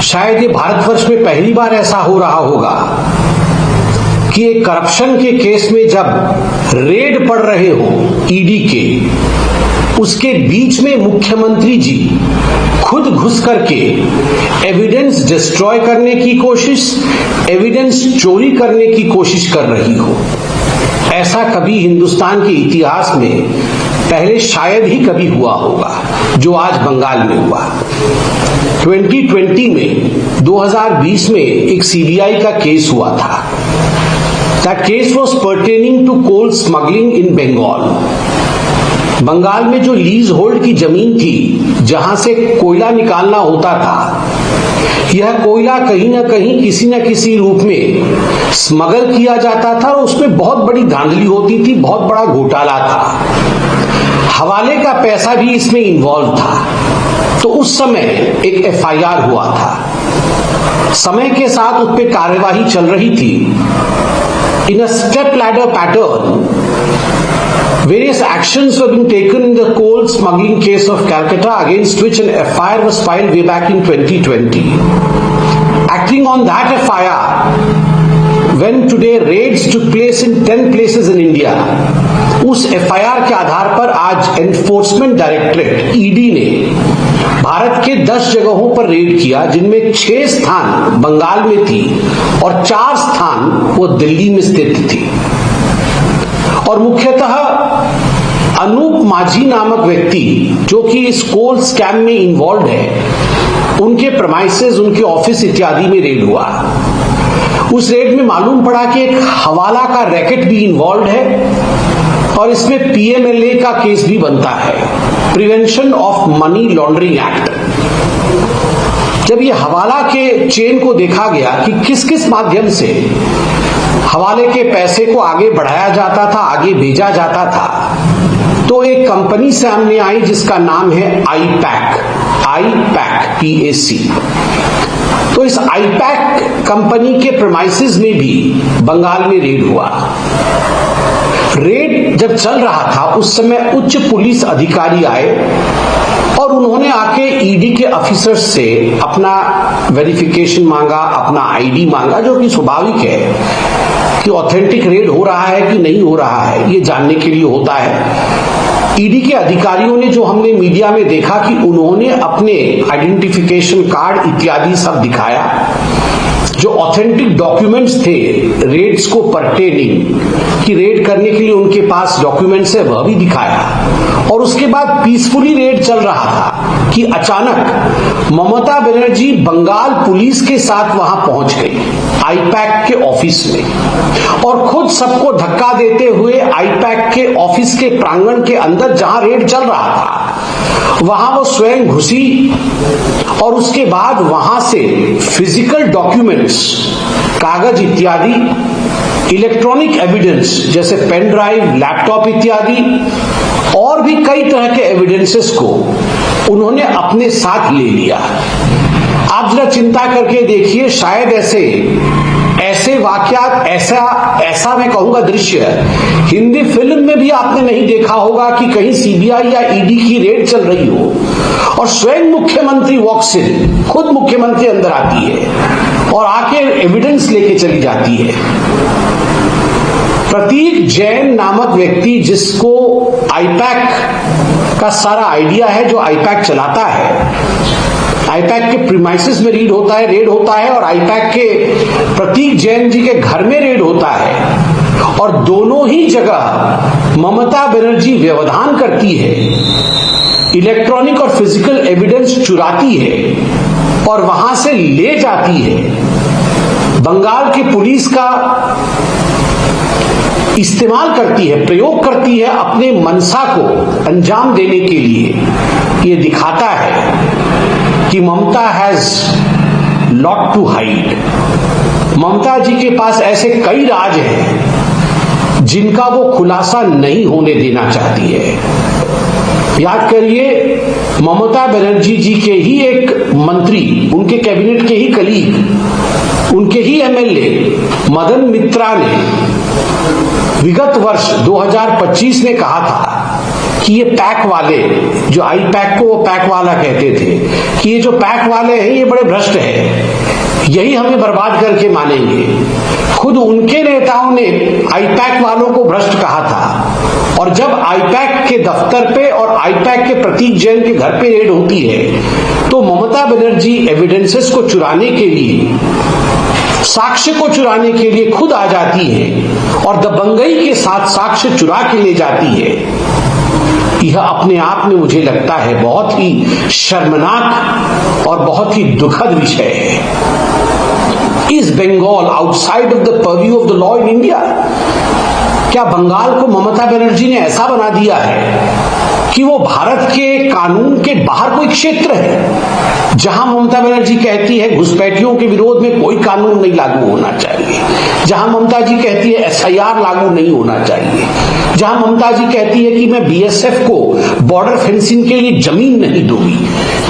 शायद ये भारतवर्ष में पहली बार ऐसा हो रहा होगा कि एक करप्शन के केस में जब रेड पड़ रहे हो ईडी के, उसके बीच में मुख्यमंत्री जी खुद घुस करके एविडेंस डिस्ट्रॉय करने की कोशिश, एविडेंस चोरी करने की कोशिश कर रही हो। ऐसा कभी हिंदुस्तान के इतिहास में पहले शायद ही कभी हुआ होगा जो आज बंगाल में हुआ। 2020 में 2020 में एक सीबीआई का केस हुआ था। That case was pertaining to coal smuggling in Bengal. Bengal में जो लीज होल्ड की जमीन थी जहां से कोयला निकालना होता था, यह कोयला कहीं ना कहीं किसी न किसी रूप में स्मगल किया जाता था और उसमें बहुत बड़ी धांधली होती थी, बहुत बड़ा घोटाला था। हवाले का पैसा भी इसमें इन्वॉल्व था। तो उस समय एक एफआईआर हुआ था। समय के साथ उस पर कार्यवाही चल रही थी। In a step ladder pattern, various actions were being taken in the coal smuggling case of Calcutta, against which an FIR was filed way back in 2020. Acting on that FIR, when today raids took place in 10 places in India, उस FIR के आधार पर आज enforcement directorate ED ने भारत के 10 जगहों पर red किया, जिनमें 6 स्थान बंगाल में थी और 4 स्थान वो दिल्ली में स्थित थी। और मुख्यतः अनूप माझी नामक व्यक्ति जो कि इस कोल स्कैम में इन्वॉल्व है, उनके प्रेमाइसेस, उनके ऑफिस इत्यादि में रेड हुआ। उस रेड में मालूम पड़ा कि एक हवाला का रैकेट भी इन्वॉल्व है और इसमें पीएमएलए का केस भी बनता है, prevention of money laundering act. जब ये हवाला के चेन को देखा गया कि किस किस माध्यम से हवाले के पैसे को आगे बढ़ाया जाता था, आगे भेजा जाता था, तो एक कंपनी सामने आई जिसका नाम है आईपैक, PAC। तो इस आईपैक कंपनी के प्रेमाइसेस में भी बंगाल में रेड हुआ। रेड जब चल रहा था उस समय उच्च पुलिस अधिकारी आए और उन्होंने आके ईडी के ऑफिसर्स से अपना वेरिफिकेशन मांगा, अपना आईडी मांगा, जो कि स्वाभाविक है कि ऑथेंटिक रेड हो रहा है कि नहीं हो रहा है, ये जानने के लिए होता है। ईडी के अधिकारियों ने, जो हमने मीडिया में देखा कि उन्होंने अपने आइडेंटिफिकेशन कार्ड इत्यादि सब दिखाया, जो ऑथेंटिक डॉक्यूमेंट्स थे रेड्स को परटेनिंग, कि रेड करने के लिए उनके पास डॉक्यूमेंट्स है, वह भी दिखाया। और उसके बाद पीसफुली रेड चल रहा था कि अचानक ममता बनर्जी बंगाल पुलिस के साथ वहां पहुंच गई आईपैक के ऑफिस में और खुद सबको धक्का देते हुए आईपैक के ऑफिस के प्रांगण के अंदर जहां रेड चल रहा था वहां वो स्वयं घुसी और उसके बाद वहां से फिजिकल डॉक्यूमेंट्स, कागज इत्यादि, इलेक्ट्रॉनिक एविडेंस जैसे पेन ड्राइव, लैपटॉप इत्यादि और भी कई तरह के एविडेंसेस को उन्होंने अपने साथ ले लिया। आप जरा चिंता करके देखिए, शायद ऐसे वाकयात, ऐसा मैं कहूंगा दृश्य हिंदी फिल्म में भी आपने नहीं देखा होगा कि कहीं सीबीआई या ईडी की रेड चल रही हो और स्वयं मुख्यमंत्री वॉक्स इन, खुद मुख्यमंत्री अंदर आती है और आके एविडेंस लेके चली जाती है। प्रतीक जैन नामक व्यक्ति, जिसको आईपैक का सारा आइडिया है, जो आईपैक चलाता है, आईपैक के प्रीमाइसेस में रेड होता है और आईपैक के प्रतीक जैन जी के घर में रेड होता है और दोनों ही जगह ममता बनर्जी व्यवधान करती है, इलेक्ट्रॉनिक और फिजिकल एविडेंस चुराती है और वहां से ले जाती है। बंगाल की पुलिस का इस्तेमाल करती है, प्रयोग करती है अपने मनसा को अंजाम देने के लिए। ये दिखाता है कि ममता हैज लॉट टू हाइड। ममता जी के पास ऐसे कई राज हैं जिनका वो खुलासा नहीं होने देना चाहती है। याद करिए, ममता बनर्जी जी के ही एक मंत्री, उनके कैबिनेट के ही कलीग, उनके ही एमएलए मदन मित्रा ने विगत वर्ष 2025 में कहा था कि ये पैक वाले, जो आई पैक को वो पैक वाला कहते थे, कि ये जो पैक वाले हैं ये बड़े भ्रष्ट हैं, यही हमें बर्बाद करके मानेंगे। खुद उनके नेताओं ने आईपैक वालों को भ्रष्ट कहा था, और जब आईपैक के दफ्तर पे और आईपैक के प्रतीक जैन के घर पे रेड होती है तो ममता बनर्जी एविडेंसेस को चुराने के लिए, साक्ष्य को चुराने के लिए खुद आ जाती है और दबंगई के साथ साक्ष्य चुरा के ले जाती है। यह अपने आप में मुझे लगता है बहुत ही शर्मनाक और बहुत ही दुखद विषय है। Is Bengal outside of the purview of the law in India? क्या बंगाल को ममता बनर्जी ने ऐसा बना दिया है कि वो भारत के कानून के बाहर कोई क्षेत्र है? जहां ममता बनर्जी कहती है घुसपैठियों के विरोध में कोई कानून नहीं लागू होना चाहिए, जहां ममता जी कहती है एसआईआर लागू नहीं होना चाहिए, जहां ममता जी कहती है कि मैं बीएसएफ को बॉर्डर फेंसिंग के लिए जमीन नहीं दूंगी,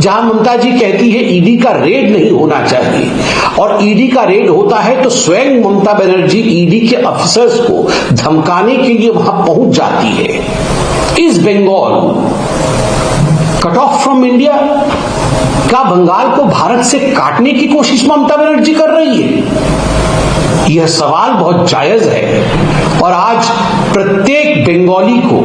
जहां ममता जी कहती है ईडी का रेड नहीं होना चाहिए, और ईडी का रेड होता है तो स्वयं ममता बनर्जी ईडी के अफसर्स को धमकाने के लिए वहां पहुंच जाती है। Is Bengal cut off from India? क्या बंगाल को भारत से काटने की कोशिश ममता बनर्जी कर रही है? यह सवाल बहुत जायज है, और आज प्रत्येक बंगाली को,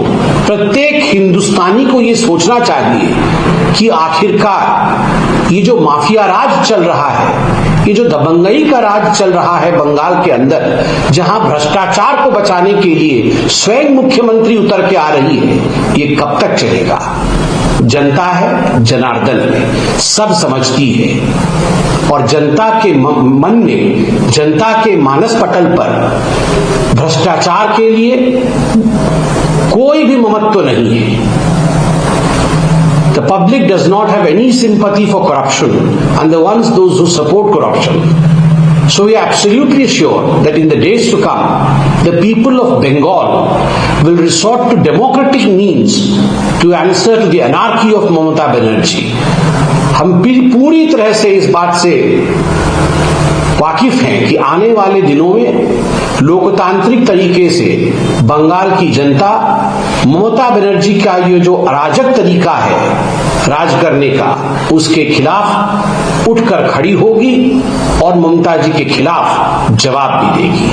प्रत्येक हिंदुस्तानी को यह सोचना चाहिए कि आखिरकार ये जो माफिया राज चल रहा है, ये जो दबंगई का राज चल रहा है बंगाल के अंदर, जहां भ्रष्टाचार को बचाने के लिए स्वयं मुख्यमंत्री उतर के आ रही है, ये कब तक चलेगा? जनता है, जनार्दन है, सब समझती है, और जनता के मन में, जनता के मानस पटल पर भ्रष्टाचार के लिए कोई भी ममत्व नहीं है। The public does not have any sympathy for corruption, and those who support corruption. So we are absolutely sure that in the days to come, the people of Bengal will resort to democratic means to answer to the anarchy of Mamata Banerjee. हम पूरी तरह से इस बात से वाकिफ हैं कि आने वाले दिनों में लोकतांत्रिक तरीके से बंगाल की जनता ममता बनर्जी का ये जो अराजक तरीका है राज करने का, उसके खिलाफ उठकर खड़ी होगी और ममता जी के खिलाफ जवाब भी देगी।